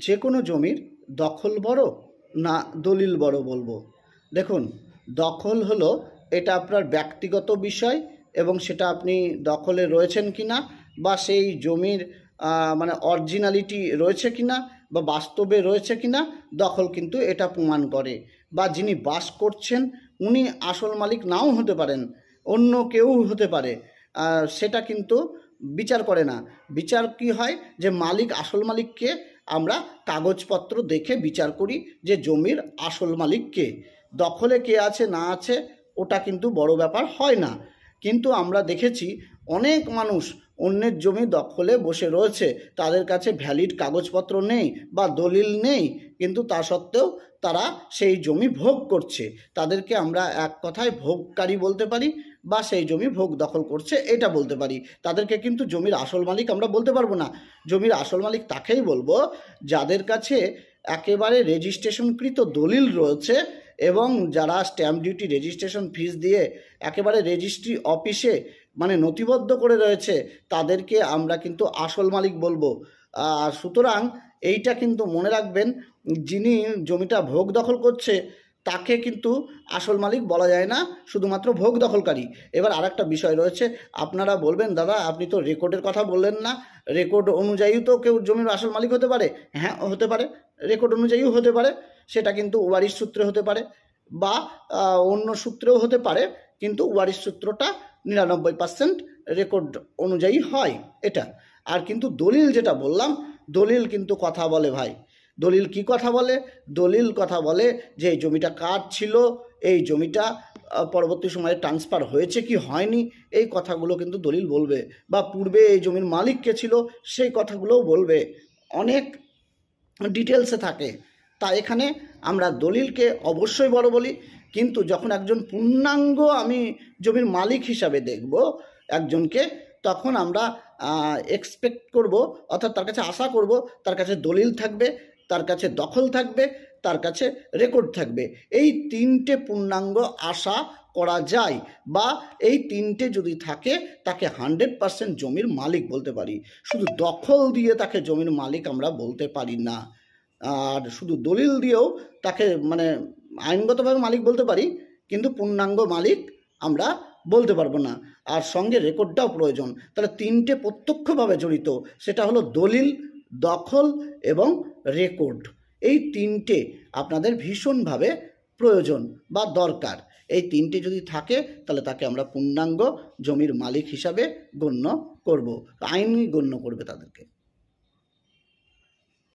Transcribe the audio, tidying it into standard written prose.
যে কোনো জমির দখল বড় না দলিল বড় বলবো? দেখুন, দখল হলো এটা আপনার ব্যক্তিগত বিষয় এবং সেটা আপনি দখলে রয়েছেন কিনা বা সেই জমির মানে অরিজিনালিটি রয়েছে কিনা বা বাস্তবে রয়েছে কিনা দখল কিন্তু এটা প্রমাণ করে। বা যিনি বাস করছেন উনি আসল মালিক নাও হতে পারেন, অন্য কেউ হতে পারে, সেটা কিন্তু বিচার করে না। বিচার কি হয় যে মালিক আসল মালিককে আমরা কাগজপত্র দেখে বিচার করি যে জমির আসল মালিক কে। দখলে কে আছে না আছে ওটা কিন্তু বড় ব্যাপার হয় না। কিন্তু আমরা দেখেছি অনেক মানুষ অন্যের জমি দখলে বসে রয়েছে, তাদের কাছে ভ্যালিড কাগজপত্র নেই বা দলিল নেই, কিন্তু তা সত্ত্বেও তারা সেই জমি ভোগ করছে। তাদেরকে আমরা এক কথায় ভোগকারী বলতে পারি বা সেই জমি ভোগ দখল করছে এটা বলতে পারি। তাদেরকে কিন্তু জমির আসল মালিক আমরা বলতে পারবো না। জমির আসল মালিক তাকেই বলবো যাদের কাছে একেবারে রেজিস্ট্রেশনকৃত দলিল রয়েছে এবং যারা স্ট্যাম্প ডিউটি রেজিস্ট্রেশন ফিস দিয়ে একেবারে রেজিস্ট্রি অফিসে মানে নথিবদ্ধ করে রয়েছে, তাদেরকে আমরা কিন্তু আসল মালিক বলবো। সুতরাং এইটা কিন্তু মনে রাখবেন, যিনি জমিটা ভোগ দখল করছে তাকে কিন্তু আসল মালিক বলা যায় না, শুধুমাত্র ভোগ দখলকারী। এবার আর একটা বিষয় রয়েছে, আপনারা বলবেন দাদা আপনি তো রেকর্ডের কথা বললেন না, রেকর্ড অনুযায়ীও তো কেউ জমির আসল মালিক হতে পারে। হ্যাঁ হতে পারে, রেকর্ড অনুযায়ীও হতে পারে, সেটা কিন্তু ওয়ারিশ সূত্রে হতে পারে বা অন্য সূত্রেও হতে পারে, কিন্তু ওয়ারিশ সূত্রটা 99% রেকর্ড অনুযায়ী হয় এটা। আর কিন্তু দলিল যেটা বললাম, দলিল কিন্তু কথা বলে ভাই। দলিল কি কথা বলে? দলিল কথা বলে যে এই জমিটা কার ছিল, এই জমিটা পরবর্তী সময়ে ট্রান্সফার হয়েছে কি হয়নি, এই কথাগুলো কিন্তু দলিল বলবে। বা পূর্বে এই জমির মালিক কে ছিল সেই কথাগুলোও বলবে, অনেক ডিটেলসে থাকে। তা এখানে আমরা দলিলকে অবশ্যই বড় বলি, কিন্তু যখন একজন পূর্ণাঙ্গ আমি জমির মালিক হিসাবে দেখব একজনকে, তখন আমরা এক্সপেক্ট করব, অর্থাৎ তার কাছে আশা করব তার কাছে দলিল থাকবে, তার কাছে দখল থাকবে, তার কাছে রেকর্ড থাকবে। এই তিনটে পূর্ণাঙ্গ আশা করা যায়, বা এই তিনটে যদি থাকে তাকে 100% জমির মালিক বলতে পারি। শুধু দখল দিয়ে তাকে জমির মালিক আমরা বলতে পারি না, আর শুধু দলিল দিয়েও তাকে মানে আইনগতভাবে মালিক বলতে পারি, কিন্তু পূর্ণাঙ্গ মালিক আমরা বলতে পারবো না। আর সঙ্গে রেকর্ডটাও প্রয়োজন। তাহলে তিনটে প্রত্যক্ষভাবে জড়িত, সেটা হলো দলিল, দখল এবং রেকর্ড। এই তিনটে আপনাদের ভীষণভাবে প্রয়োজন বা দরকার। এই তিনটে যদি থাকে তাহলে তাকে আমরা পূর্ণাঙ্গ জমির মালিক হিসাবে গণ্য করব, আইনই গণ্য করবে তাদেরকে।